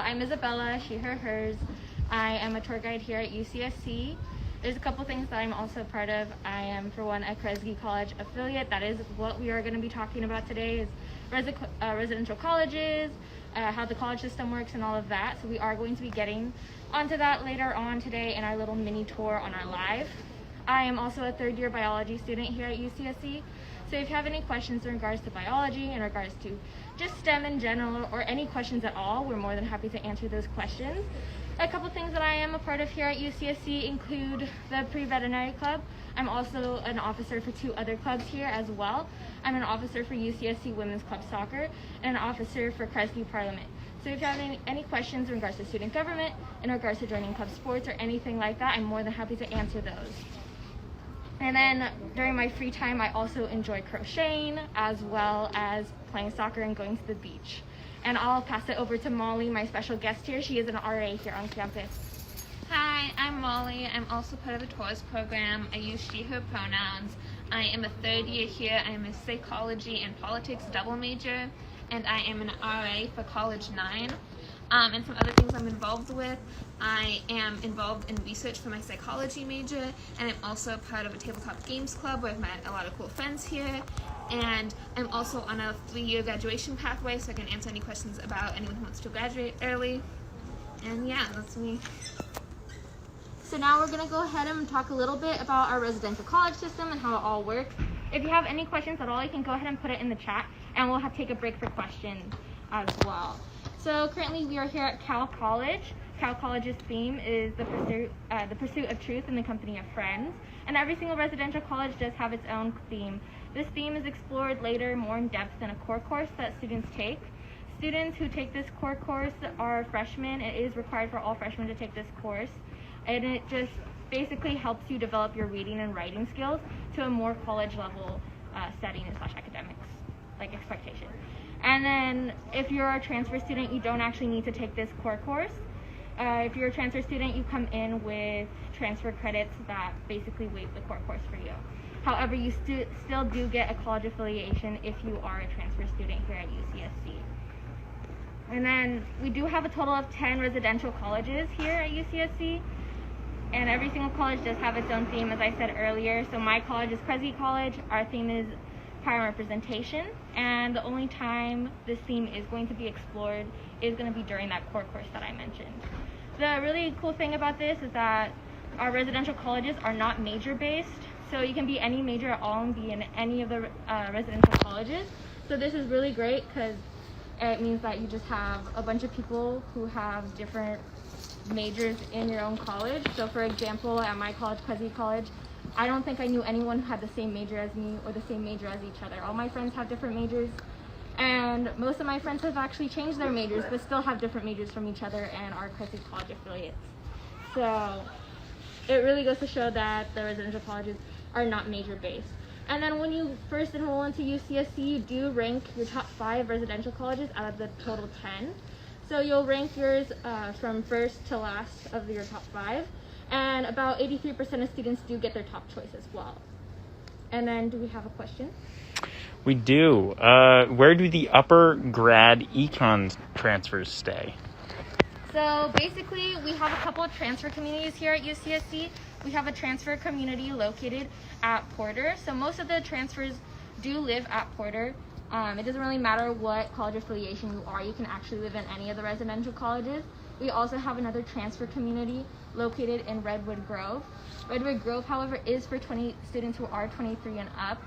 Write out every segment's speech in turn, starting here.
I'm Isabella, she, her, hers. I am a tour guide here at UCSC. There's a couple things that I'm also part of. I am, for one, a Kresge College affiliate. That is what we are going to be talking about today, is residential colleges, how the college system works and all of that. So we are going to be getting onto that later on today in our little mini tour on our live. I am also a third-year biology student here at UCSC. So if you have any questions in regards to biology, in regards to just STEM in general, or any questions at all, we're more than happy to answer those questions. A couple things that I am a part of here at UCSC include the Pre-Veterinary Club. I'm also an officer for 2 other clubs here as well. I'm an officer for UCSC Women's Club Soccer and an officer for Kresge Parliament. So if you have any questions in regards to student government, in regards to joining club sports or anything like that, I'm more than happy to answer those. And then during my free time, I also enjoy crocheting as well as playing soccer and going to the beach. And I'll pass it over to Molly, my special guest here. She is an RA here on campus. Hi, I'm Molly. I'm also part of the tours program. I use she, her pronouns. I am a 3rd year here. I am a psychology and politics double major, and I am an RA for College 9. And some other things I'm involved with. I am involved in research for my psychology major, and I'm also part of a tabletop games club where I've met a lot of cool friends here. And I'm also on a 3-year graduation pathway, so I can answer any questions about anyone who wants to graduate early. And yeah, that's me. So now we're going to go ahead and talk a little bit about our residential college system and how it all works. If you have any questions at all, you can go ahead and put it in the chat, and we'll take a break for questions as well. So currently we are here at Cal College. Cal College's theme is the pursuit of truth in the company of friends. And every single residential college does have its own theme. This theme is explored later more in depth in a core course that students take. Students who take this core course are freshmen. It is required for all freshmen to take this course. And it just basically helps you develop your reading and writing skills to a more college level setting / academics, like expectation. And then if you're a transfer student, you don't actually need to take this core course. If you're a transfer student, you come in with transfer credits that basically waive the core course for you. However, you still do get a college affiliation if you are a transfer student here at UCSC. And then we do have a total of 10 residential colleges here at UCSC. And every single college does have its own theme, as I said earlier. So my college is Kresge College. Our theme is prior representation, and the only time this theme is going to be explored is going to be during that core course that I mentioned. The really cool thing about this is that our residential colleges are not major based, so you can be any major at all and be in any of the residential colleges. So this is really great because it means that you just have a bunch of people who have different majors in your own college. So for example, at my college, Kresge College, I don't think I knew anyone who had the same major as me or the same major as each other. All my friends have different majors, and most of my friends have actually changed their majors but still have different majors from each other and are Kresge College affiliates. So it really goes to show that the residential colleges are not major based. And then when you first enroll into UCSC, you do rank your top 5 residential colleges out of the total 10. So you'll rank yours from first to last of your top 5. And about 83% of students do get their top choice as well. And then, do we have a question? We do. Where do the upper grad econ transfers stay? So basically, we have a couple of transfer communities here at UCSC. We have a transfer community located at Porter. So most of the transfers do live at Porter. It doesn't really matter what college affiliation you are. You can actually live in any of the residential colleges. We also have another transfer community located in Redwood Grove. Redwood Grove, however, is for students who are 23 and up.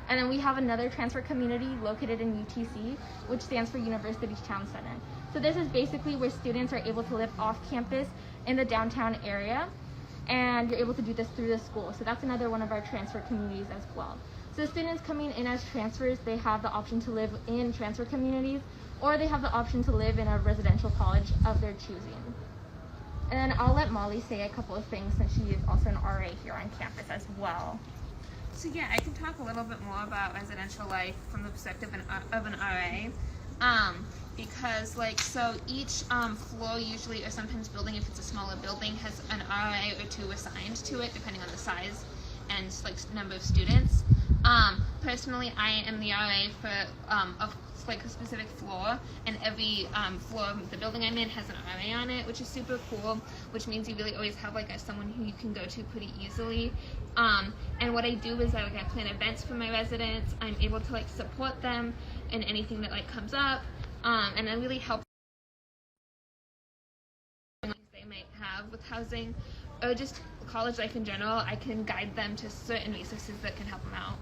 And then we have another transfer community located in UTC, which stands for University Town Center. So this is basically where students are able to live off campus in the downtown area, and you're able to do this through the school. So that's another one of our transfer communities as well. So students coming in as transfers, they have the option to live in transfer communities, or they have the option to live in a residential college of their choosing. And then I'll let Molly say a couple of things since she is also an RA here on campus as well. So yeah, I can talk a little bit more about residential life from the perspective of an RA. Because so each floor usually, or sometimes building, if it's a smaller building, has an RA or 2 assigned to it, depending on the size and number of students. Personally, I am the RA for like a specific floor, and every floor of the building I'm in has an RA on it, which is super cool, which means you really always have like someone who you can go to pretty easily. And what I do is I plan events for my residents. I'm able to like support them in anything that like comes up, and I really help they might have with housing or just college life in general. I can guide them to certain resources that can help them out.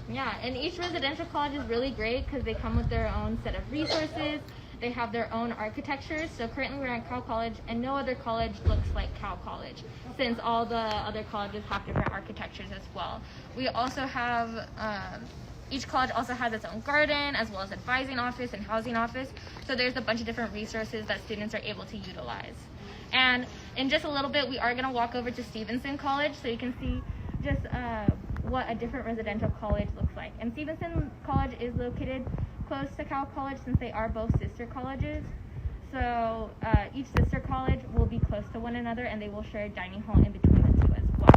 Yeah, and each residential college is really great because they come with their own set of resources. They have their own architecture. So currently we're at Cal College, and no other college looks like Cal College, since all the other colleges have different architectures as well. We also have, each college also has its own garden, as well as advising office and housing office. So there's a bunch of different resources that students are able to utilize. And in just a little bit, we are going to walk over to Stevenson College so you can see just what a different residential college looks like. And Stevenson College is located close to Cal College since they are both sister colleges. So each sister college will be close to one another, and they will share a dining hall in between the two as well.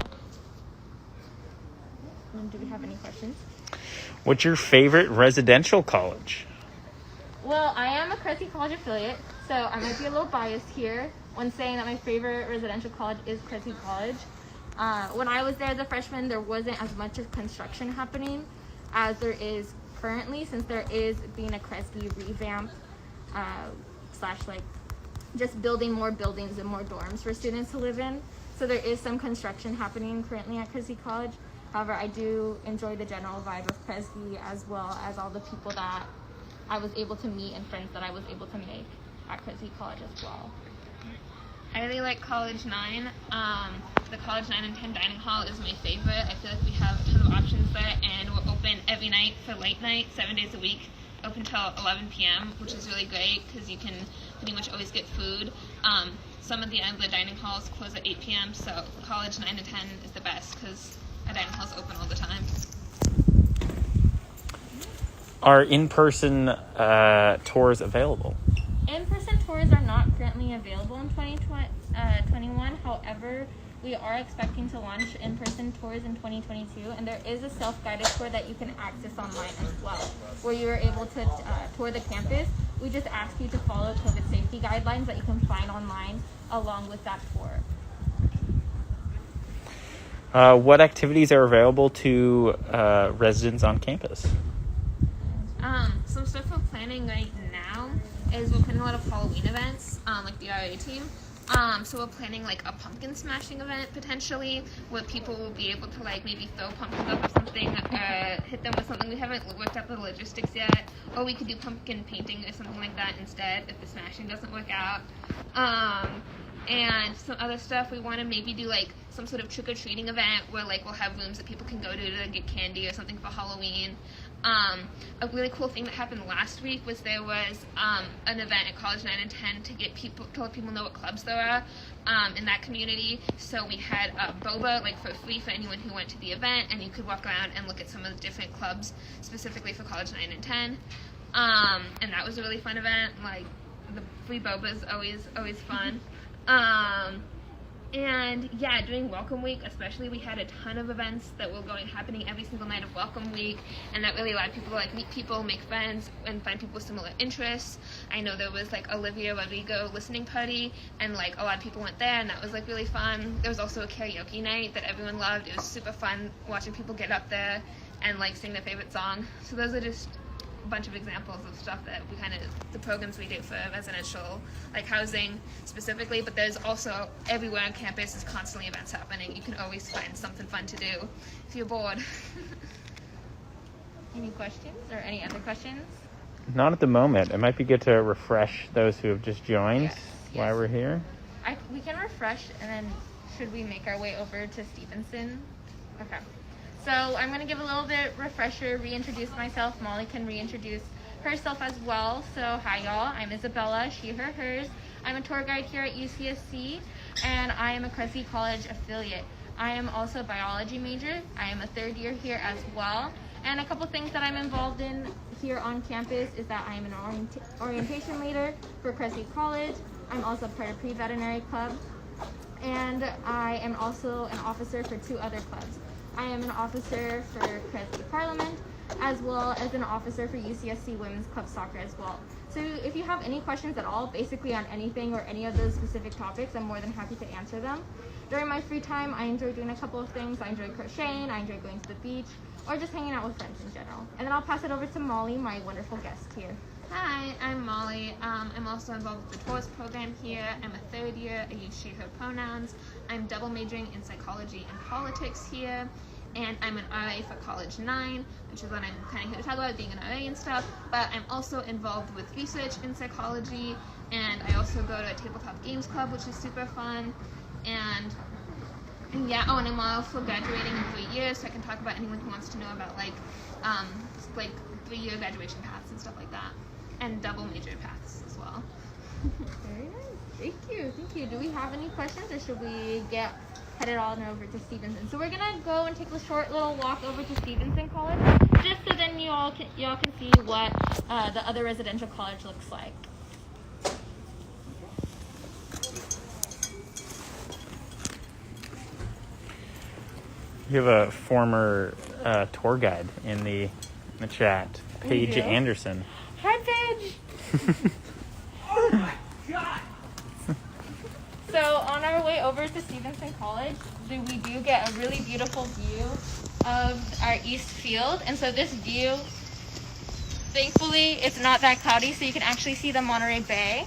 And do we have any questions? What's your favorite residential college? Well, I am a Cressy College affiliate, so I might be a little biased here when saying that my favorite residential college is Cressy College. When I was there as a freshman, there wasn't as much of construction happening as there is currently, since there is being a Cressy revamp slash like just building more buildings and more dorms for students to live in. So there is some construction happening currently at Cressy College. However, I do enjoy the general vibe of Cressy, as well as all the people that I was able to meet and friends that I was able to make at Cressy College as well. I really like College 9. The College 9 and 10 dining hall is my favorite. I feel like we have a ton of options there, and we're open every night for late night, 7 days a week, open till 11 p.m., which is really great because you can pretty much always get food. Some of the other dining halls close at 8 p.m., so College 9 to 10 is the best because our dining hall's open all the time. Are in-person tours available? In-person tours are not currently available in 2021. However, we are expecting to launch in-person tours in 2022, and there is a self-guided tour that you can access online as well, where you are able to tour the campus. We just ask you to follow COVID safety guidelines that you can find online along with that tour. What activities are available to residents on campus? Some stuff we're planning right now is we're planning a lot of Halloween events, like the RA team. So we're planning like a pumpkin smashing event potentially, where people will be able to like maybe throw pumpkins up or something, hit them with something. We haven't worked out the logistics yet, or we could do pumpkin painting or something like that instead if the smashing doesn't work out. And some other stuff, we want to maybe do like some sort of trick-or-treating event where like we'll have rooms that people can go to get candy or something for Halloween. A really cool thing that happened last week was there was an event at College 9 and 10 to let people know what clubs there are in that community. So we had boba like for free for anyone who went to the event, and you could walk around and look at some of the different clubs specifically for College 9 and 10. And that was a really fun event. Like the free boba is always fun. And yeah, during Welcome Week especially, we had a ton of events that were happening every single night of Welcome Week, and that really allowed people to like meet people, make friends, and find people with similar interests. I know there was like Olivia Rodrigo listening party, and like a lot of people went there, and that was like really fun. There was also a karaoke night that everyone loved. It was super fun watching people get up there and like sing their favorite song. So those are just a bunch of examples of stuff that we the programs we do for residential like housing specifically, but there's also everywhere on campus is constantly events happening. You can always find something fun to do if you're bored. Any questions or any other questions? Not at the moment. It might be good to refresh those who have just joined while we're here. We can refresh, and then should we make our way over to Stevenson? Okay. So I'm going to give a little bit refresher, reintroduce myself. Molly can reintroduce herself as well. So hi y'all, I'm Isabella, she, her, hers. I'm a tour guide here at UCSC, and I am a Cressy College affiliate. I am also a biology major. I am a third year here as well. And a couple things that I'm involved in here on campus is that I am an orientation leader for Cressy College. I'm also part of Pre-Veterinary Club, and I am also an officer for two other clubs. I am an officer for Cressy Parliament, as well as an officer for UCSC Women's Club Soccer as well. So if you have any questions at all, basically on anything or any of those specific topics, I'm more than happy to answer them. During my free time, I enjoy doing a couple of things. I enjoy crocheting, I enjoy going to the beach, or just hanging out with friends in general. And then I'll pass it over to Molly, my wonderful guest here. Hi, I'm Molly. I'm also involved with the tours program here. I'm a third year. I use she, her pronouns. I'm double majoring in psychology and politics here. And I'm an RA for College 9, which is what I'm kind of here to talk about, being an RA and stuff. But I'm also involved with research in psychology. And I also go to a tabletop games club, which is super fun. And yeah, and I'm also graduating in 3 years, so I can talk about anyone who wants to know about like 3-year graduation paths and stuff like that. And double major paths as well. Very nice. Thank you. Do we have any questions, or should we get headed on over to Stevenson? So we're gonna go and take a short little walk over to Stevenson College, just so then y'all can see what the other residential college looks like. You have a former tour guide in the chat, Paige Anderson. Hi, Paige. Oh my God! So on our way over to Stevenson College, we do get a really beautiful view of our east field. And so this view, thankfully, it's not that cloudy, so you can actually see the Monterey Bay,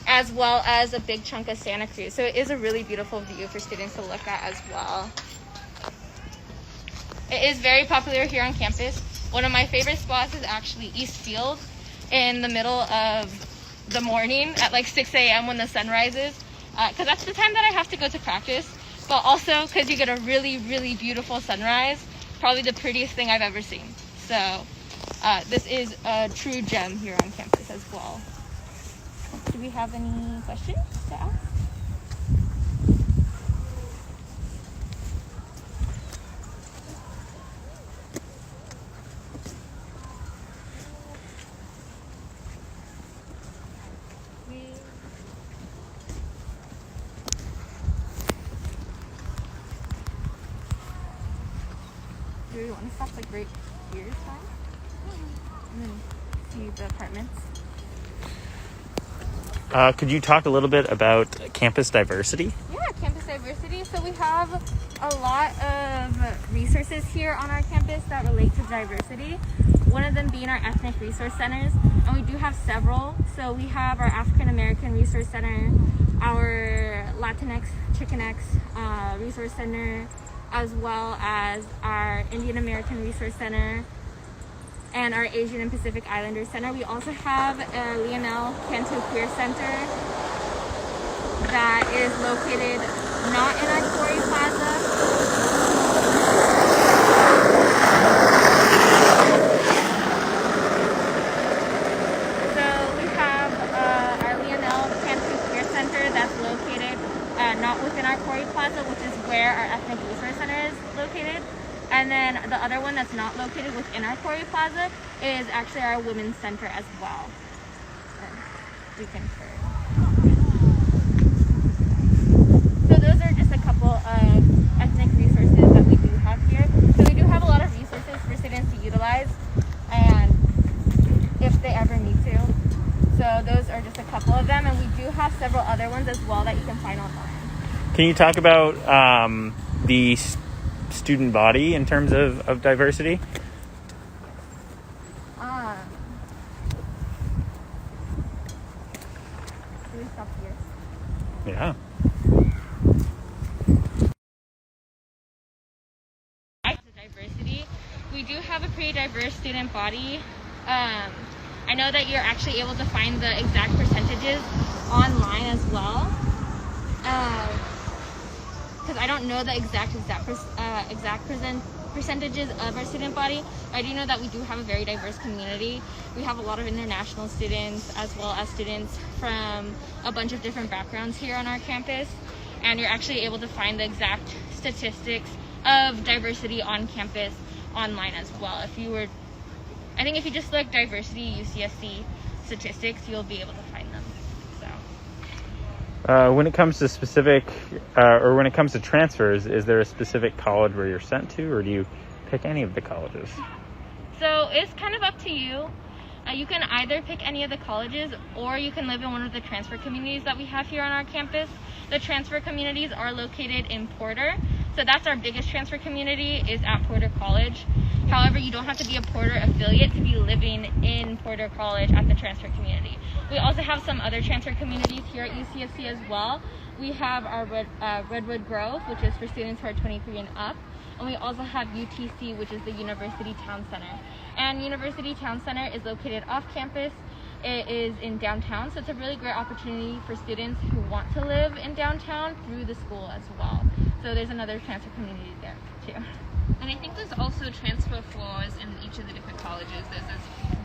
as well as a big chunk of Santa Cruz. So it is a really beautiful view for students to look at as well. It is very popular here on campus. One of my favorite spots is actually East Field in the middle of the morning at like 6 a.m. when the sun rises, because that's the time that I have to go to practice, but also because you get a really, really beautiful sunrise, probably the prettiest thing I've ever seen. So this is a true gem here on campus as well. Do we have any questions to ask? Do we want to stop like right here, and then see the apartments? Could you talk a little bit about campus diversity? Yeah, campus diversity. So we have a lot of resources here on our campus that relate to diversity. One of them being our ethnic resource centers, and we do have several. So we have our African American Resource Center, our Latinx, Chicanx Resource Center, as well as our Indian American Resource Center and our Asian and Pacific Islander Center. We also have a Lionel Cantu Queer Center that is located not in our Corey Plaza. So we have our Lionel Cantu Queer Center that's located not within our Corey Plaza, which is where our Ethnic Resource Center is located. And then the other one that's not located within our Corey Plaza is actually our Women's Center as well. We confirm. So those are just a couple of ethnic resources that we do have here. So we do have a lot of resources for students to utilize, and if they ever need to. So those are just a couple of them, and we do have several other ones as well that you can find online. Can you talk about the student body in terms of diversity? Do we stop here? Yeah. Diversity. We do have a pretty diverse student body. I know that you're actually able to find the exact percentages online as well. Because I don't know the exact percentages of our student body. I do know that we do have a very diverse community. We have a lot of international students as well as students from a bunch of different backgrounds here on our campus, and you're actually able to find the exact statistics of diversity on campus online as well. I think if you just look diversity UCSC statistics, you'll be able to find them. When it comes to specific, or when it comes to transfers, is there a specific college where you're sent to, or do you pick any of the colleges? So it's kind of up to you. You can either pick any of the colleges, or you can live in one of the transfer communities that we have here on our campus. The transfer communities are located in Porter. So that's our biggest transfer community, is at Porter College. However, you don't have to be a Porter affiliate to be living in Porter College at the transfer community. We also have some other transfer communities here at UCSC as well. We have our Redwood Grove, which is for students who are 23 and up. And we also have UTC, which is the University Town Center. And University Town Center is located off campus. It is in downtown, so it's a really great opportunity for students who want to live in downtown through the school as well. So there's another transfer community there too. And I think there's also transfer floors in each of the different colleges. There's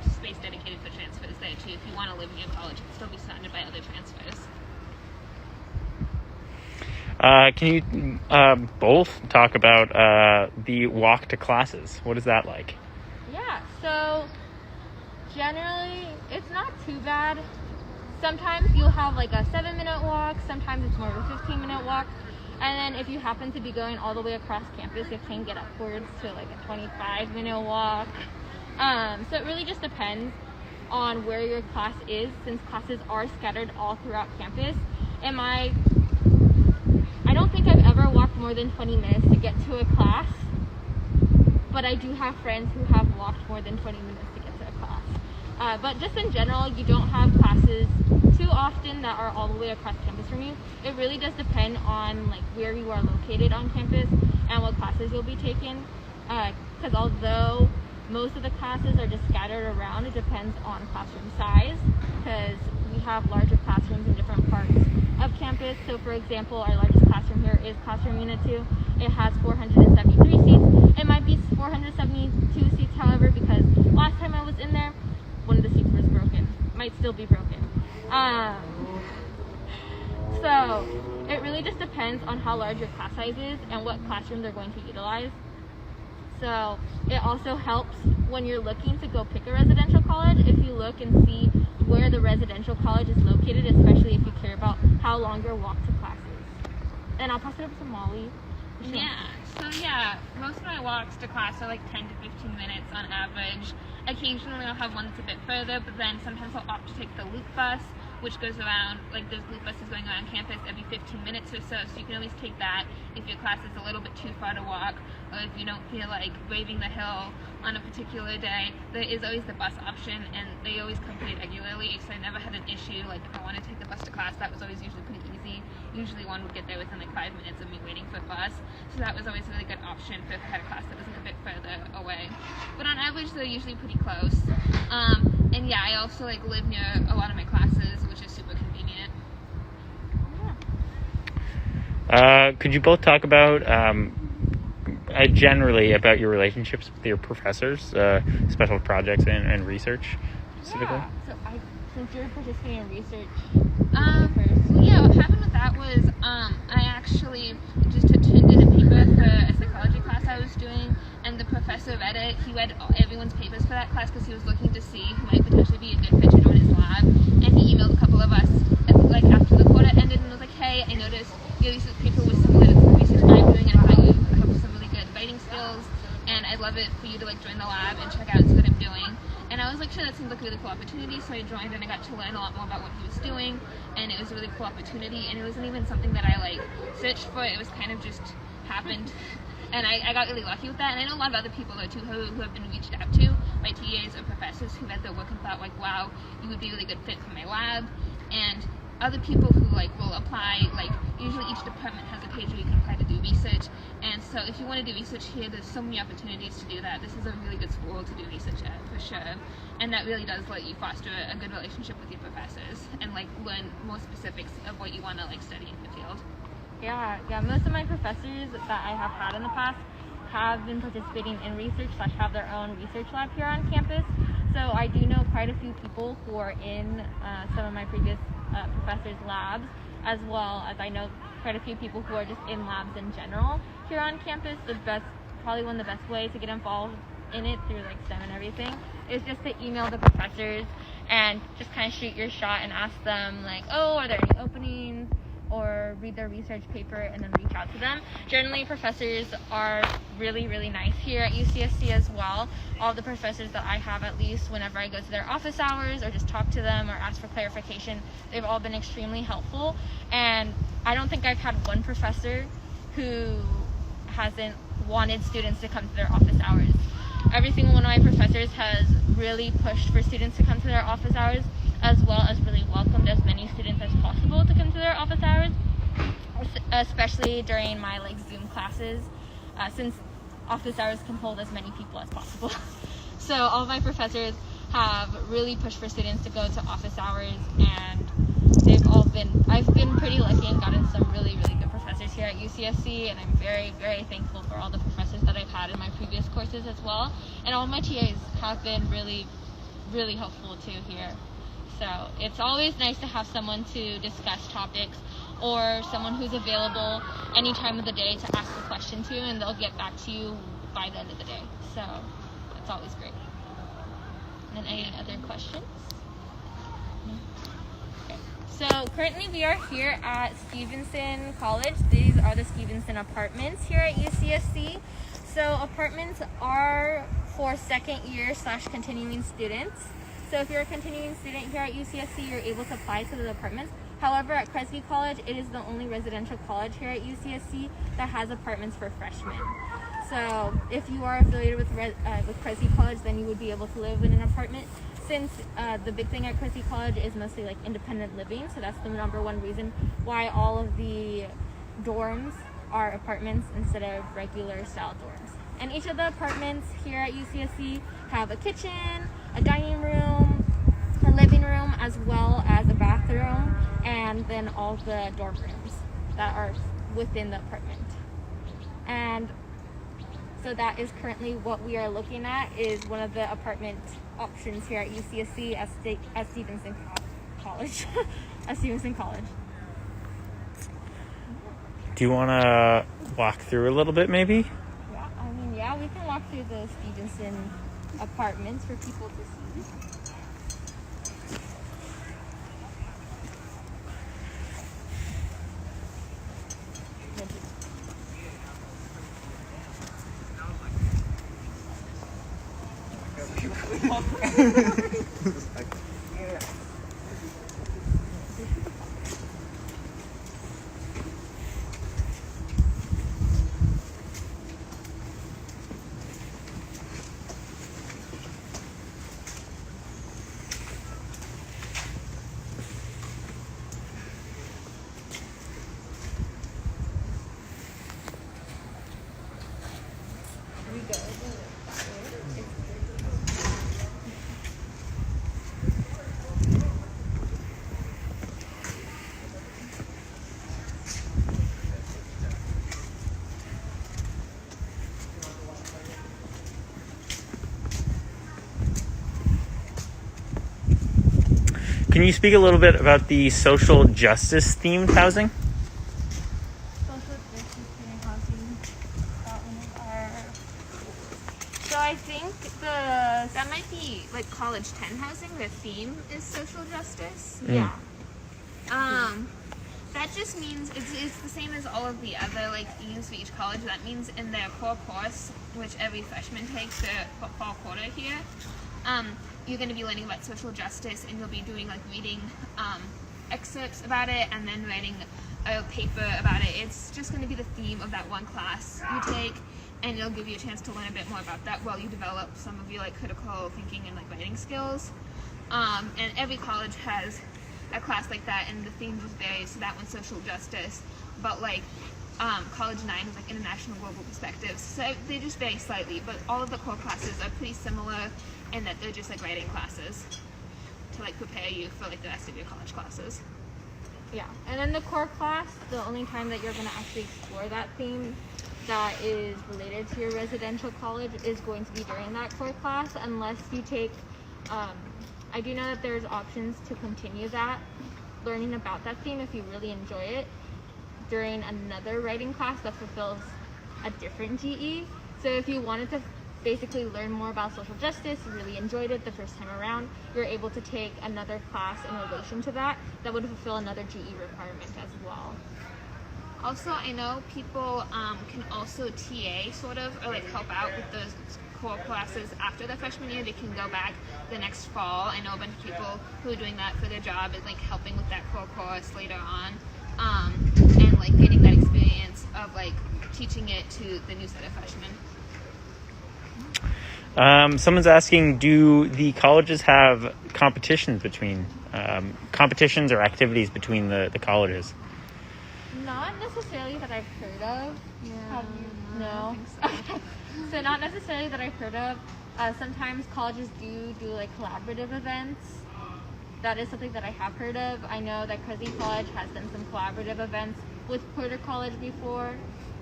a space dedicated for transfers there too. If you want to live in your college and still be surrounded by other transfers. Can you both talk about the walk to classes? What is that like? Yeah, so generally it's not too bad. Sometimes you'll have like a 7-minute walk, sometimes it's more of a 15-minute walk. And then if you happen to be going all the way across campus, it can get upwards to like a 25-minute walk. So it really just depends on where your class is, since classes are scattered all throughout campus. I don't think I've ever walked more than 20 minutes to get to a class, but I do have friends who have walked more than 20 minutes to get to a class. But just in general, you don't have classes too often that are all the way across campus from you. It really does depend on like where you are located on campus and what classes you'll be taking. Because although most of the classes are just scattered around, it depends on classroom size, because we have larger classrooms in different parts of campus. So for example, our largest classroom here is classroom unit 2. It has 473 seats. It might be 472 seats, however, because last time I was in there, one of the seats was broken. Might still be broken. So it really just depends on how large your class size is and what classroom they're going to utilize. So it also helps when you're looking to go pick a residential college, if you look and see where the residential college is located, especially if you care about how long your walk to class is. And I'll pass it over to Molly. Most of my walks to class are like 10 to 15 minutes on average. Occasionally I'll have one that's a bit further, but then sometimes I'll opt to take the loop bus, which goes around, like there's loop buses going around campus every 15 minutes or so you can always take that if your class is a little bit too far to walk, or if you don't feel like braving the hill on a particular day. There is always the bus option, and they always come pretty regularly, so I never had an issue. Like if I want to take the bus to class, that was always usually pretty easy. Usually one would get there within like 5 minutes of me waiting for a bus, so that was always a really good option for if I had a class that wasn't a bit further away. But on average, they're usually pretty close. And yeah, I also like live near a lot of my classes, which is super convenient. Could you both talk about generally about your relationships with your professors, special projects and research specifically? Yeah. So since you're participating in research, what happened with that was I actually just attended a paper for a psychology class I was doing, and the professor read it. He read everyone's papers for that class because he was looking to see who might potentially be a good fit to join his lab, and he emailed a couple of us like after the quarter ended and was like, hey, I noticed your research paper was similar to the research I'm doing, and I thought you have some really good writing skills, and I'd love it for you to like join the lab and check out and see what I'm doing. And I was like, sure, that seems like a really cool opportunity. So I joined, and I got to learn a lot more about what he was doing, and it was a really cool opportunity. And it wasn't even something that I like searched for. It was kind of just happened, and I got really lucky with that. And I know a lot of other people though too who have been reached out to by TAs or professors who read their work and thought like, wow, you would be a really good fit for my lab. And other people who like will apply, like usually each department has a page where you can apply to do research, and so if you want to do research here, there's so many opportunities to do that. This is a really good school to do research at for sure, and that really does let you foster a good relationship with your professors and like learn more specifics of what you want to like study in the field. Yeah, most of my professors that I have had in the past have been participating in research / have their own research lab here on campus. So I do know quite a few people who are in some of my previous professors' labs, as well as I know quite a few people who are just in labs in general here on campus. Probably one of the best ways to get involved in it through like STEM and everything is just to email the professors and just kind of shoot your shot and ask them like, oh, are there any openings? Or read their research paper and then reach out to them. Generally, professors are really, really nice here at UCSC as well. All the professors that I have, at least whenever I go to their office hours or just talk to them or ask for clarification, they've all been extremely helpful. And I don't think I've had one professor who hasn't wanted students to come to their office hours. Every single one of my professors has really pushed for students to come to their office hours, as well as really welcomed as many students as possible to come to their office hours, especially during my Zoom classes, since office hours can hold as many people as possible. So all of my professors have really pushed for students to go to office hours, and I've been pretty lucky and gotten some really, really good professors here at UCSC, and I'm very, very thankful for all the professors that I've had in my previous courses as well. And all my TAs have been really, really helpful too here. So it's always nice to have someone to discuss topics or someone who's available any time of the day to ask a question to, and they'll get back to you by the end of the day. So it's always great. And any other questions? So currently we are here at Stevenson College. These are the Stevenson apartments here at UCSC. So apartments are for second year / continuing students. So if you're a continuing student here at UCSC, you're able to apply to the apartments. However, at Kresge College, it is the only residential college here at UCSC that has apartments for freshmen. So if you are affiliated with Kresge College, then you would be able to live in an apartment. Since the big thing at Kresge College is mostly independent living, so that's the number one reason why all of the dorms are apartments instead of regular style dorms. And each of the apartments here at UCSC have a kitchen, a dining room, a living room, as well as a bathroom, and then all the dorm rooms that are within the apartment. And so that is currently what we are looking at, is one of the apartment options here at UCSC at Stevenson College. At Stevenson College. Do you want to walk through a little bit, maybe? Yeah, we can walk through the Stevenson apartments for people to see. Can you speak a little bit about the social justice themed housing? Social justice themed housing. That one is our. So I think that might be College 10 housing. The theme is social justice. Mm. Yeah. That just means it's the same as all of the other themes for each college. That means in their core course, which every freshman takes their fall quarter here, you're going to be learning about social justice, and you'll be doing reading excerpts about it and then writing a paper about it. It's just going to be the theme of that one class you take, and it'll give you a chance to learn a bit more about that while you develop some of your critical thinking and writing skills. And every college has a class like that, and the theme just varies. So that one's social justice, but College 9 is international global perspectives. So they just vary slightly, but all of the core classes are pretty similar in that they're just writing classes to prepare you for the rest of your college classes. Yeah, and in the core class, the only time that you're going to actually explore that theme that is related to your residential college is going to be during that core class, unless you take, I do know that there's options to continue that, learning about that theme if you really enjoy it, during another writing class that fulfills a different GE. So if you wanted to basically learn more about social justice, you really enjoyed it the first time around, you're able to take another class in relation to that would fulfill another GE requirement as well. Also, I know people can also TA sort of, or like help out with those core classes after the freshman year. They can go back the next fall. I know a bunch of people who are doing that for their job, is like helping with that core course later on, and like getting that experience of like teaching it to the new set of freshmen. Someone's asking, do the colleges have competitions competitions or activities between the colleges? Not necessarily that I've heard of. Yeah, Have you? No. I think so. So not necessarily that I've heard of. Sometimes colleges do like collaborative events. That is something that I have heard of. I know that Cruz College has done some collaborative events with Porter College before.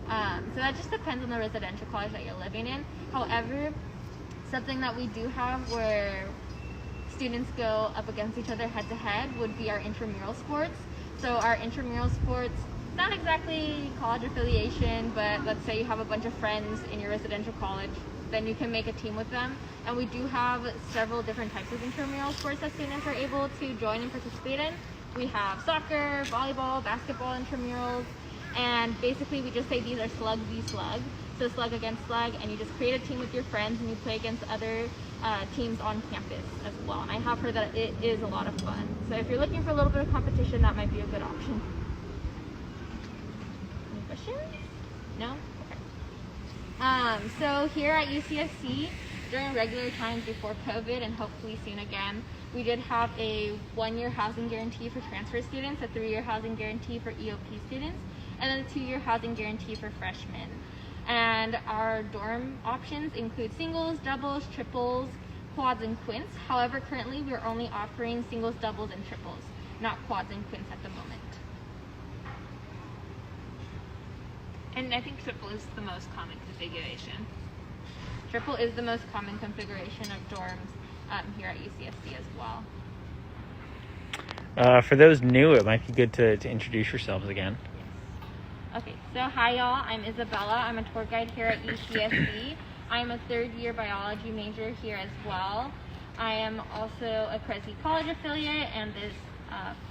So that just depends on the residential college that you're living in. However, something that we do have where students go up against each other head to head would be our intramural sports. So our intramural sports, not exactly college affiliation, but let's say you have a bunch of friends in your residential college, then you can make a team with them. And we do have several different types of intramural sports that students are able to join and participate in. We have soccer, volleyball, basketball intramurals, and basically we just say these are slug v slug. So slug against slug, and you just create a team with your friends and you play against other teams on campus as well. And I have heard that it is a lot of fun. So if you're looking for a little bit of competition, that might be a good option. Any questions? No? Okay. So here at UCSC, during regular times before COVID and hopefully soon again, we did have a 1-year housing guarantee for transfer students, a 3-year housing guarantee for EOP students, and then a 2-year housing guarantee for freshmen. And our dorm options include singles, doubles, triples, quads, and quints. However, currently we're only offering singles, doubles, and triples, not quads and quints at the moment. And I think triple is the most common configuration. Triple is the most common configuration of dorms here at UCSC as well. For those new, it might be good to introduce yourselves again. Okay, so hi y'all, I'm Isabella. I'm a tour guide here at UCSC. I'm a 3rd-year biology major here as well. I am also a Cruz College affiliate, and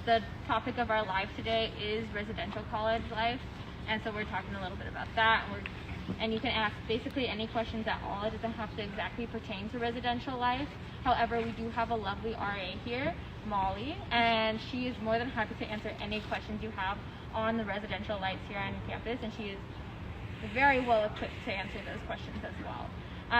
the topic of our live today is residential college life. And so we're talking a little bit about that. And you can ask basically any questions at all. It doesn't have to exactly pertain to residential life. However, we do have a lovely RA here, Molly, and she is more than happy to answer any questions you have on the residential lives here on campus, and she is very well equipped to answer those questions as well.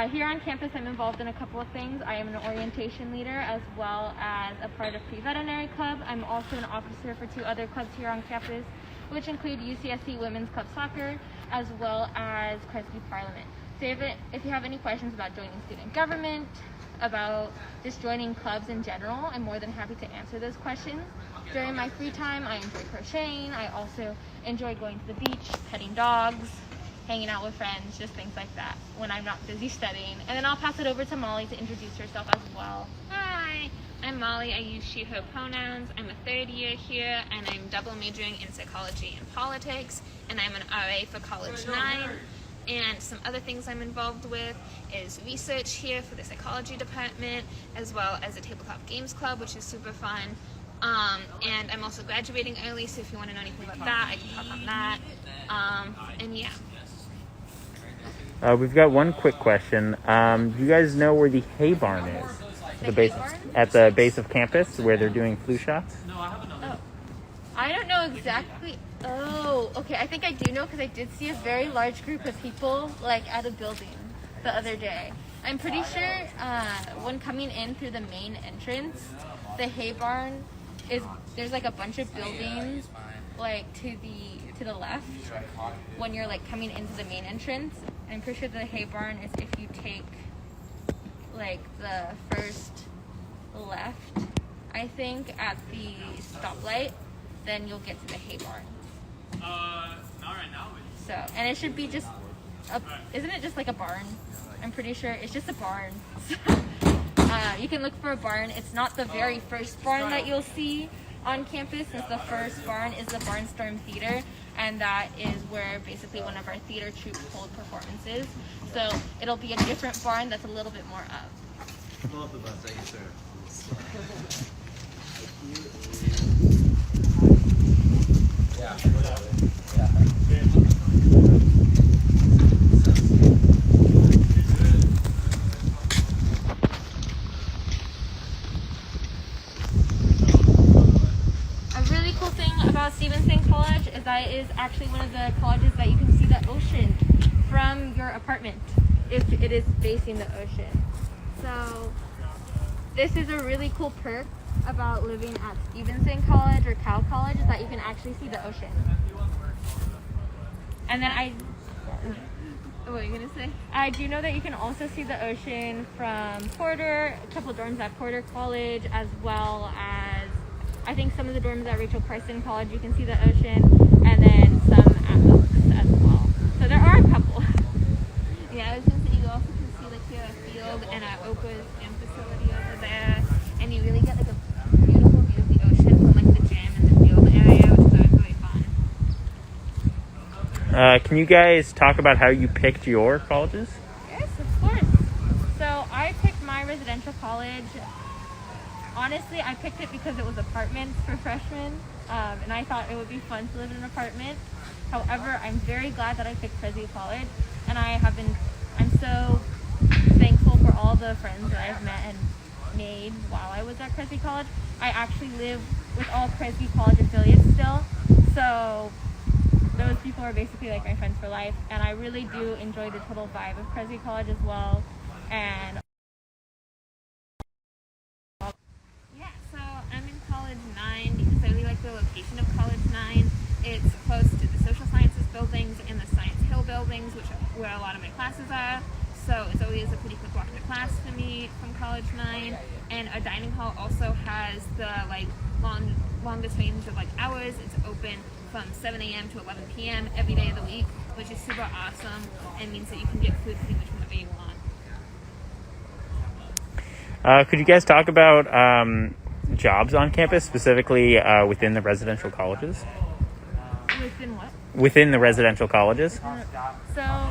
Here on campus, I'm involved in a couple of things. I am an orientation leader as well as a part of Pre-Veterinary Club. I'm also an officer for 2 other clubs here on campus, which include UCSC Women's Club Soccer as well as Crestview Parliament. So if you have any questions about joining student government, about just joining clubs in general, I'm more than happy to answer those questions. During my free time, I enjoy crocheting. I also enjoy going to the beach, petting dogs, hanging out with friends, just things like that when I'm not busy studying. And then I'll pass it over to Molly to introduce herself as well. Hi, I'm Molly. I use she, her pronouns. I'm a 3rd year here, and I'm double majoring in psychology and politics, and I'm an RA for College 9. And some other things I'm involved with is research here for the psychology department, as well as a tabletop games club, which is super fun. And I'm also graduating early, so if you want to know anything about that, I can talk on that. And yeah. We've got one quick question. Do you guys know where the hay barn is? At the base of campus, where they're doing flu shots? Oh, I don't know exactly. Oh, okay. I think I do know because I did see a very large group of people like at a building the other day. I'm pretty sure when coming in through the main entrance, the hay barn there's like a bunch of buildings like to the left when you're like coming into the main entrance. I'm pretty sure the hay barn is if you take like the first left, I think, at the stoplight, then you'll get to the hay barn. Not right now. So, and it should be just isn't it just like a barn? I'm pretty sure it's just a barn. You can look for a barn. It's not the very first barn that you'll see on campus, since the first barn is the Barnstorm Theater, and that is where basically one of our theater troupes hold performances. So it'll be a different barn that's a little bit more up. Pull up the bus, thank you, sir. Yeah. St. College is that it is actually one of the colleges that you can see the ocean from your apartment if it is facing the ocean. So this is a really cool perk about living at Stevenson College or Cal College is that you can actually see the ocean. And then What were you gonna say? I do know that you can also see the ocean from Porter, a couple of dorms at Porter College, as well as I think some of the dorms at Rachel Carson College you can see the ocean, and then some at Oaks as well. So there are a couple. Yeah, I was gonna say you also can see like here a field and our Oprah's gym facility over there, and you really get like a beautiful view of the ocean from like the gym and the field area, which is always really fun. Can you guys talk about how you picked your colleges? Yes, of course. So I picked my residential college. Honestly, I picked it because it was apartments for freshmen, and I thought it would be fun to live in an apartment. However, I'm very glad that I picked Cruz College, and I'm so thankful for all the friends that I've met and made while I was at Cruz College. I actually live with all Cruz College affiliates still, so those people are basically like my friends for life, and I really do enjoy the total vibe of Cruz College as well. And Yeah, so I'm in College 9 because I really like the location of College 9. It's close to the social sciences buildings and the Science Hill buildings, which are where a lot of my classes are. So it's always a pretty quick walk to class for me from College 9. And our dining hall also has the like longest range of like hours. It's open from 7 a.m. to 11 p.m. every day of the week, which is super awesome and means that you can get food pretty much whenever you want. Could you guys talk about jobs on campus, specifically within the residential colleges? within what? Within the residential colleges? So I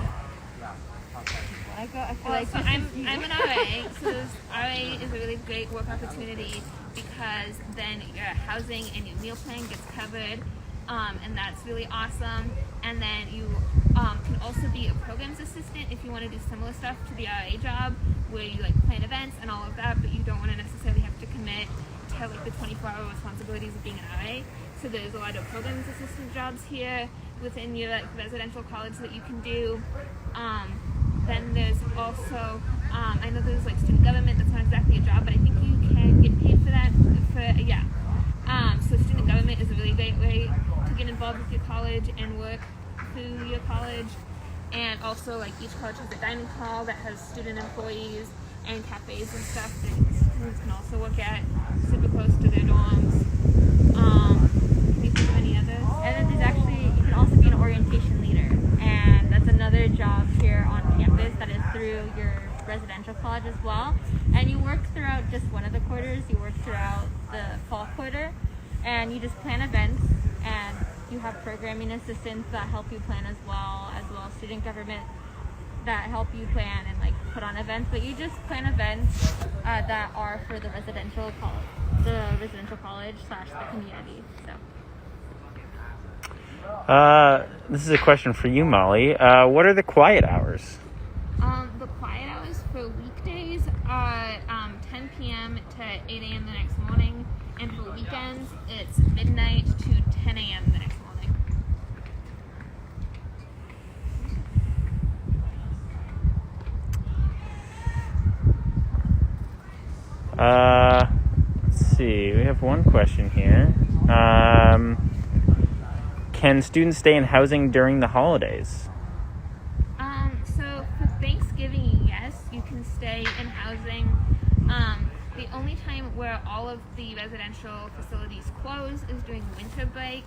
feel like So I'm an RA, so this RA is a really great work opportunity because then your housing and your meal plan gets covered, and that's really awesome. And then you can also be a programs assistant if you want to do similar stuff to the RA job, where you like plan events and all of that, but you don't want to necessarily have to commit to like the 24-hour responsibilities of being an RA. So there's a lot of programs assistant jobs here within your like, residential college that you can do. Then there's also, I know there's like student government, that's not exactly a job, but I think you can get paid for that, so student government is a really great way to get involved with your college and work through your college. And also like each college has a dining hall that has student employees and cafes and stuff that students can also work at, super close to their dorms. Can you think of any others? And then there's actually, you can also be an orientation leader, and that's another job here on campus that is through your residential college as well. And you work throughout just one of the quarters, you work throughout the fall quarter, and you just plan events, and you have programming assistants that help you plan as well as student government that help you plan and like put on events, but you just plan events that are for the residential college slash the community. So This is a question for you, Molly. What are the quiet hours? The quiet hours for weekdays are 10 p.m. to 8 a.m. the next morning, and for weekends it's midnight to 10 a.m. the next morning. Let's see. We have one question here. Can students stay in housing during the holidays? So for Thanksgiving, yes, you can stay in housing. The only time where all of the residential facilities close is during winter break,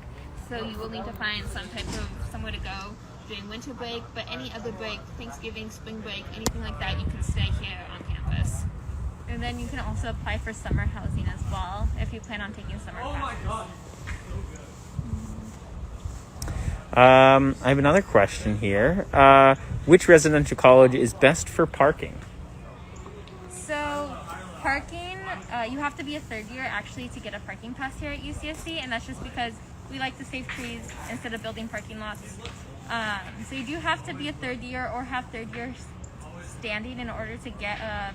so you will need to find some type of somewhere to go during winter break, but any other break, Thanksgiving, spring break, anything like that, you can stay here on campus. and then you can also apply for summer housing as well if you plan on taking summer classes. I have another question here. Which residential college is best for parking? So parking, you have to be a third year actually to get a parking pass here at UCSC, and that's just because we like to save trees instead of building parking lots. So you do have to be a third year or have third year standing in order to get a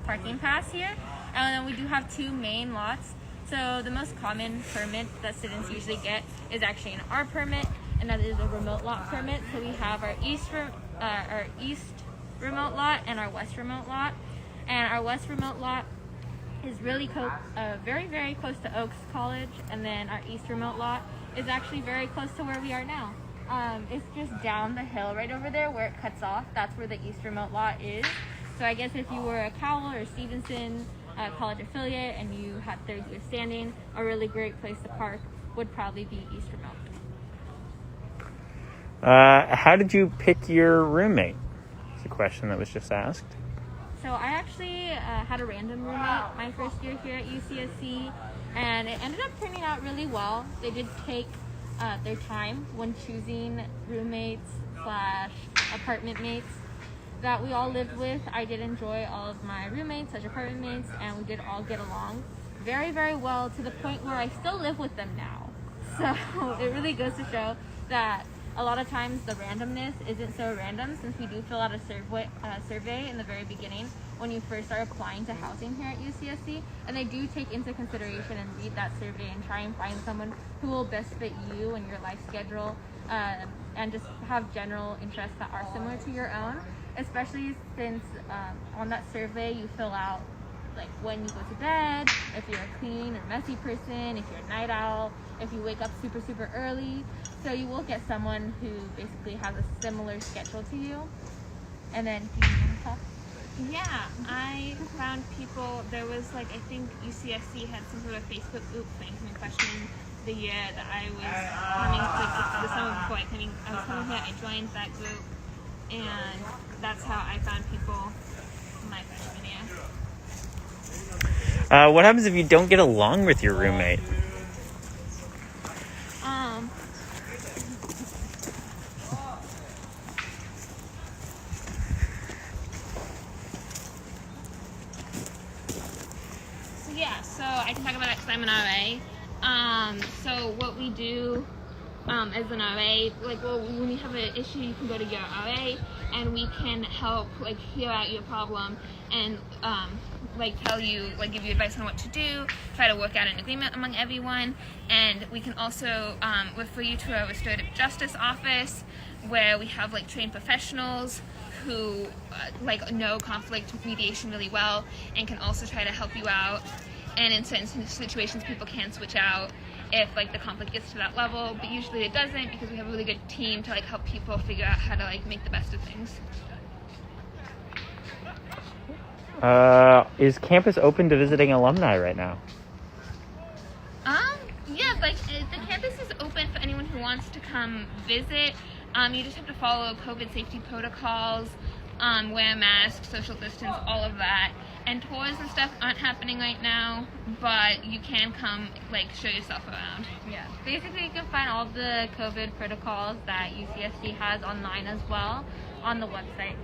parking pass here. And then we do have two main lots. So the most common permit that students usually get is actually an R permit, and that is a remote lot permit. So we have our east remote lot and our west remote lot. And our west remote lot is really very, very close to Oaks College, and then our east remote lot is actually very close to where we are now. It's just down the hill right over there where it cuts off. That's where the east remote lot is. So I guess if you were a Cowell or Stevenson college affiliate and you had third year standing, a really great place to park would probably be east remote. How did you pick your roommate? It's a question that was just asked. So I actually had a random roommate my first year here at UCSC, and it ended up turning out really well. They did take their time when choosing roommates / apartment mates that we all lived with. I did enjoy all of my roommates / apartment mates, and we did all get along very, very well, to the point where I still live with them now. So it really goes to show that a lot of times the randomness isn't so random, since we do fill out a survey in the very beginning when you first start applying to housing here at UCSC, and they do take into consideration and read that survey and try and find someone who will best fit you and your life schedule, and just have general interests that are similar to your own, especially since on that survey you fill out like when you go to bed, if you're a clean or messy person, if you're a night owl, if you wake up super, super early. So you will get someone who basically has a similar schedule to you. And then, do you want to talk? Yeah, I found people, there was like, I think UCSC had some sort of Facebook group thing coming questioning the year that I was coming to, the summer before I was coming here, I joined that group, and that's how I found people my freshman year. What happens if you don't get along with your roommate? So I can talk about that because I'm an RA. So what we do as an RA, when you have an issue, you can go to your RA, and we can help hear out your problem and tell you, give you advice on what to do, try to work out an agreement among everyone, and we can also refer you to a restorative justice office where we have trained professionals who know conflict mediation really well and can also try to help you out. And in certain situations, people can switch out if the conflict gets to that level, but usually it doesn't, because we have a really good team to help people figure out how to make the best of things. Is campus open to visiting alumni right now? Yeah, the campus is open for anyone who wants to come visit. You just have to follow COVID safety protocols, wear masks, social distance, all of that. And tours and stuff aren't happening right now, but you can come, show yourself around. Yeah, basically you can find all the COVID protocols that UCSC has online as well on the website.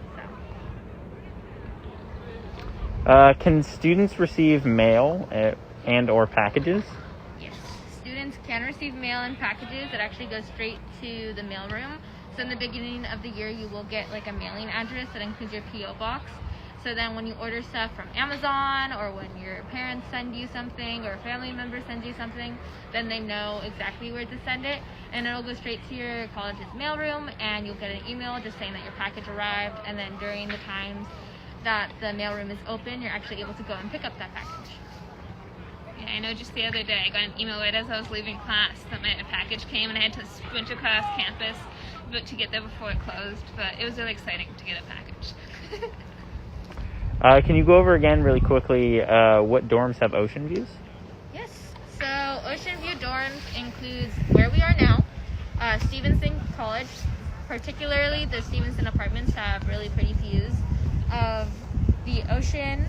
So. Can students receive mail and or packages? Yes, students can receive mail and packages. It actually goes straight to the mailroom. So in the beginning of the year, you will get a mailing address that includes your P.O. box. So then when you order stuff from Amazon, or when your parents send you something, or a family member sends you something, then they know exactly where to send it, and it'll go straight to your college's mailroom, and you'll get an email just saying that your package arrived, and then during the times that the mailroom is open, you're actually able to go and pick up that package. Yeah, I know just the other day I got an email right as I was leaving class that my package came, and I had to sprint across campus to get there before it closed, but it was really exciting to get a package. Can you go over again really quickly what dorms have ocean views? Yes. So Ocean View dorms includes where we are now, Stevenson College. Particularly the Stevenson apartments have really pretty views of the ocean.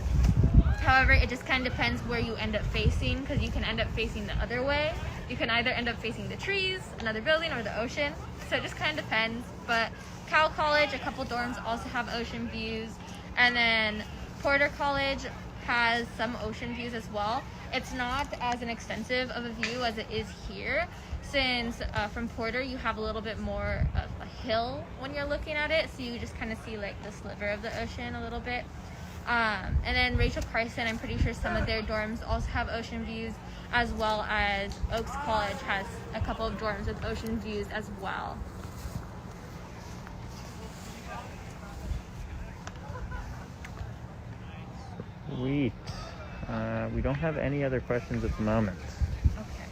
However, it just kind of depends where you end up facing, because you can end up facing the other way. You can either end up facing the trees, another building, or the ocean. So it just kind of depends. But Cal College, a couple dorms also have ocean views. And then Porter College has some ocean views as well. It's not as an extensive of a view as it is here, since from Porter you have a little bit more of a hill when you're looking at it, so you just kind of see the sliver of the ocean a little bit. And then Rachel Carson, I'm pretty sure some of their dorms also have ocean views, as well as Oaks College has a couple of dorms with ocean views as well. Sweet. We don't have any other questions at the moment. Okay.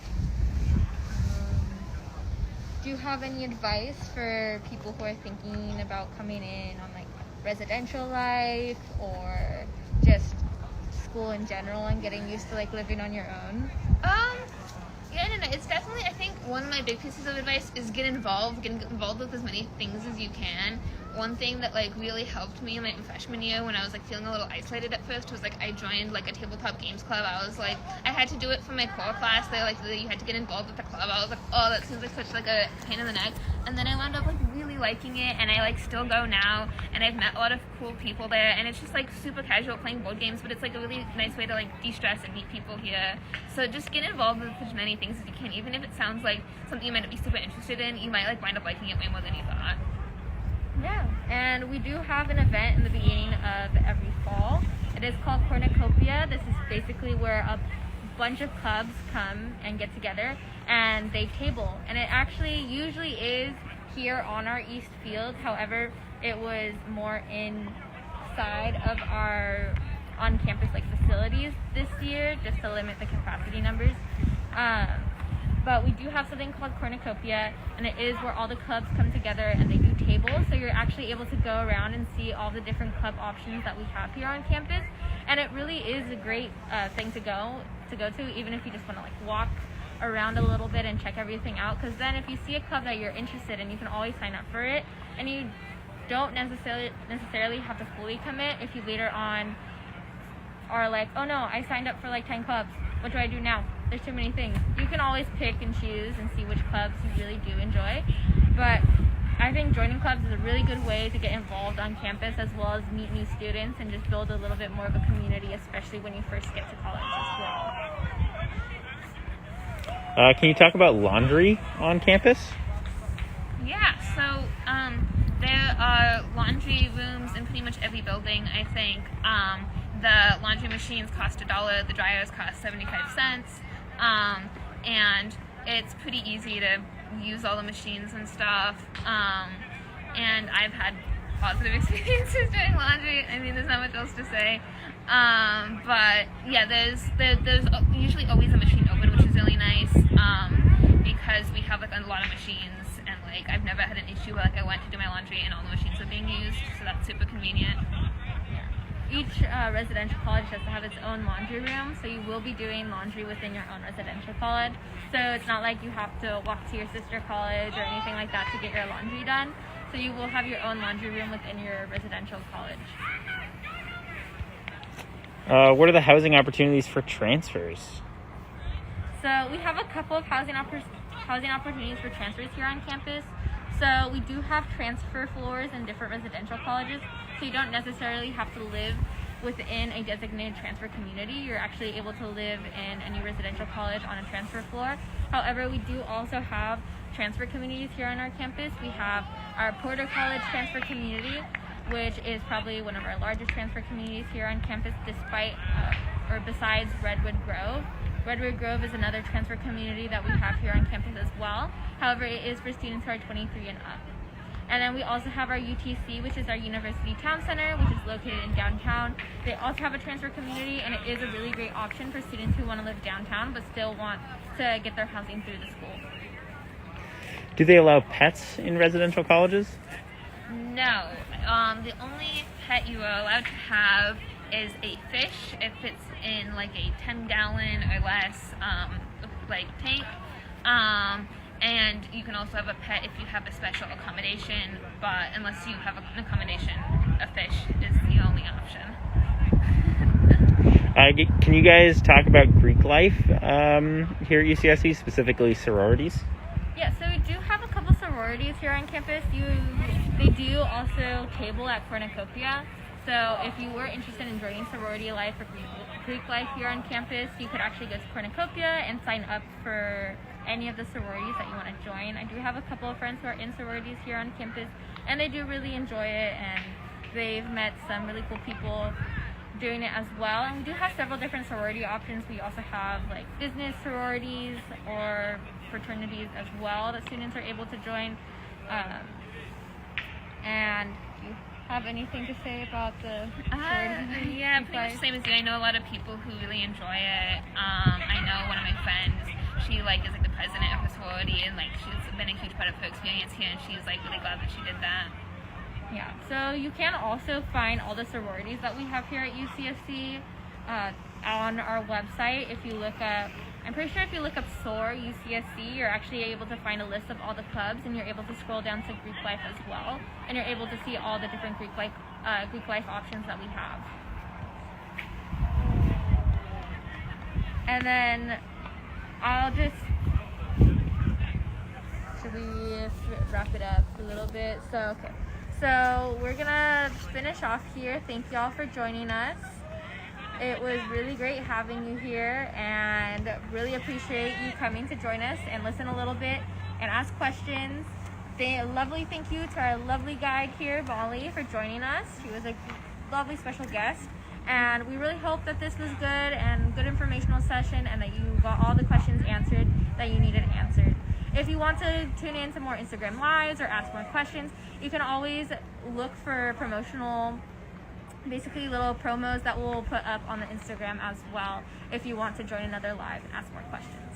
Do you have any advice for people who are thinking about coming in on like residential life or just school in general and getting used to like living on your own? Yeah, no, it's definitely, I think one of my big pieces of advice is get involved with as many things as you can. One thing that like really helped me in my freshman year when I was like feeling a little isolated at first was like I joined like a tabletop games club. I was like, I had to do it for my core class. They like you had to get involved with the club. I was like, oh, that seems like such like a pain in the neck. And then I wound up like really liking it, and I like still go now, and I've met a lot of cool people there, and it's just like super casual playing board games, but it's like a really nice way to like de-stress and meet people here. So just get involved with as many things as you can, even if it sounds like something you might not be super interested in, you might like wind up liking it way more than you thought. Yeah, and we do have an event in the beginning of every fall. It is called Cornucopia. This is basically where a bunch of clubs come and get together and they table. And it actually usually is here on our east field. However, it was more inside of our on-campus like facilities this year, just to limit the capacity numbers. But we do have something called Cornucopia, and it is where all the clubs come together and they do tables. So you're actually able to go around and see all the different club options that we have here on campus. And it really is a great thing to go to, even if you just want to like walk around a little bit and check everything out. Because then if you see a club that you're interested in, you can always sign up for it, and you don't necessarily have to fully commit. If you later on are like, oh no, I signed up for like 10 clubs, what do I do now? There's too many things. You can always pick and choose and see which clubs you really do enjoy. But I think joining clubs is a really good way to get involved on campus, as well as meet new students and just build a little bit more of a community, especially when you first get to college as well. Can you talk about laundry on campus? Yeah, so there are laundry rooms in pretty much every building, I think. The laundry machines cost $1, the dryers cost 75 cents, and it's pretty easy to use all the machines and stuff, and I've had positive experiences doing laundry. I mean, there's not much else to say, but yeah, there's usually always a machine open, which is really nice, because we have like a lot of machines, and like I've never had an issue where like I went to do my laundry and all the machines are being used, so that's super convenient. Each residential college has to have its own laundry room, so you will be doing laundry within your own residential college. So it's not like you have to walk to your sister college or anything like that to get your laundry done. So you will have your own laundry room within your residential college. What are the housing opportunities for transfers? So we have a couple of housing opportunities for transfers here on campus. So we do have transfer floors in different residential colleges, so you don't necessarily have to live within a designated transfer community. You're actually able to live in any residential college on a transfer floor. However, we do also have transfer communities here on our campus. We have our Porter College transfer community, which is probably one of our largest transfer communities here on campus, besides Redwood Grove. Redwood Grove is another transfer community that we have here on campus as well. However, it is for students who are 23 and up. And then we also have our UTC, which is our University Town Center, which is located in downtown. They also have a transfer community, and it is a really great option for students who want to live downtown but still want to get their housing through the school. Do they allow pets in residential colleges? No. The only pet you are allowed to have is a fish if it's in like a 10-gallon or less like tank. And you can also have a pet if you have a special accommodation, but unless you have an accommodation, a fish is the only option. Can you guys talk about Greek life here at UCSC, specifically sororities? Yeah, so we do have a couple sororities here on campus. They do also table at Cornucopia. So if you were interested in joining sorority life or Greek life here on campus, you could actually go to Cornucopia and sign up for any of the sororities that you want to join. I do have a couple of friends who are in sororities here on campus, and they do really enjoy it, and they've met some really cool people doing it as well. And we do have several different sorority options. We also have like business sororities or fraternities as well that students are able to join. And do you have anything to say about the sorority? Yeah, pretty much the same as you. I know a lot of people who really enjoy it. I know one of my friends, she is the president of her sorority, and she's been a huge part of her experience here, and she's really glad that she did that. Yeah, so you can also find all the sororities that we have here at UCSC on our website. If you look up, I'm pretty sure if you look up SOAR UCSC, you're actually able to find a list of all the clubs, and you're able to scroll down to Greek life as well, and you're able to see all the different Greek life options that we have. And then should we wrap it up a little bit? So we're gonna finish off here. Thank y'all for joining us. It was really great having you here, and really appreciate you coming to join us and listen a little bit and ask questions. Lovely thank you to our lovely guide here, Molly, for joining us. She was a lovely special guest, and we really hope that this was good and good informational session, and that you got all the questions answered that you needed answered. If you want to tune in to more Instagram lives or ask more questions, you can always look for promotional, basically little promos that we'll put up on the Instagram as well if you want to join another live and ask more questions.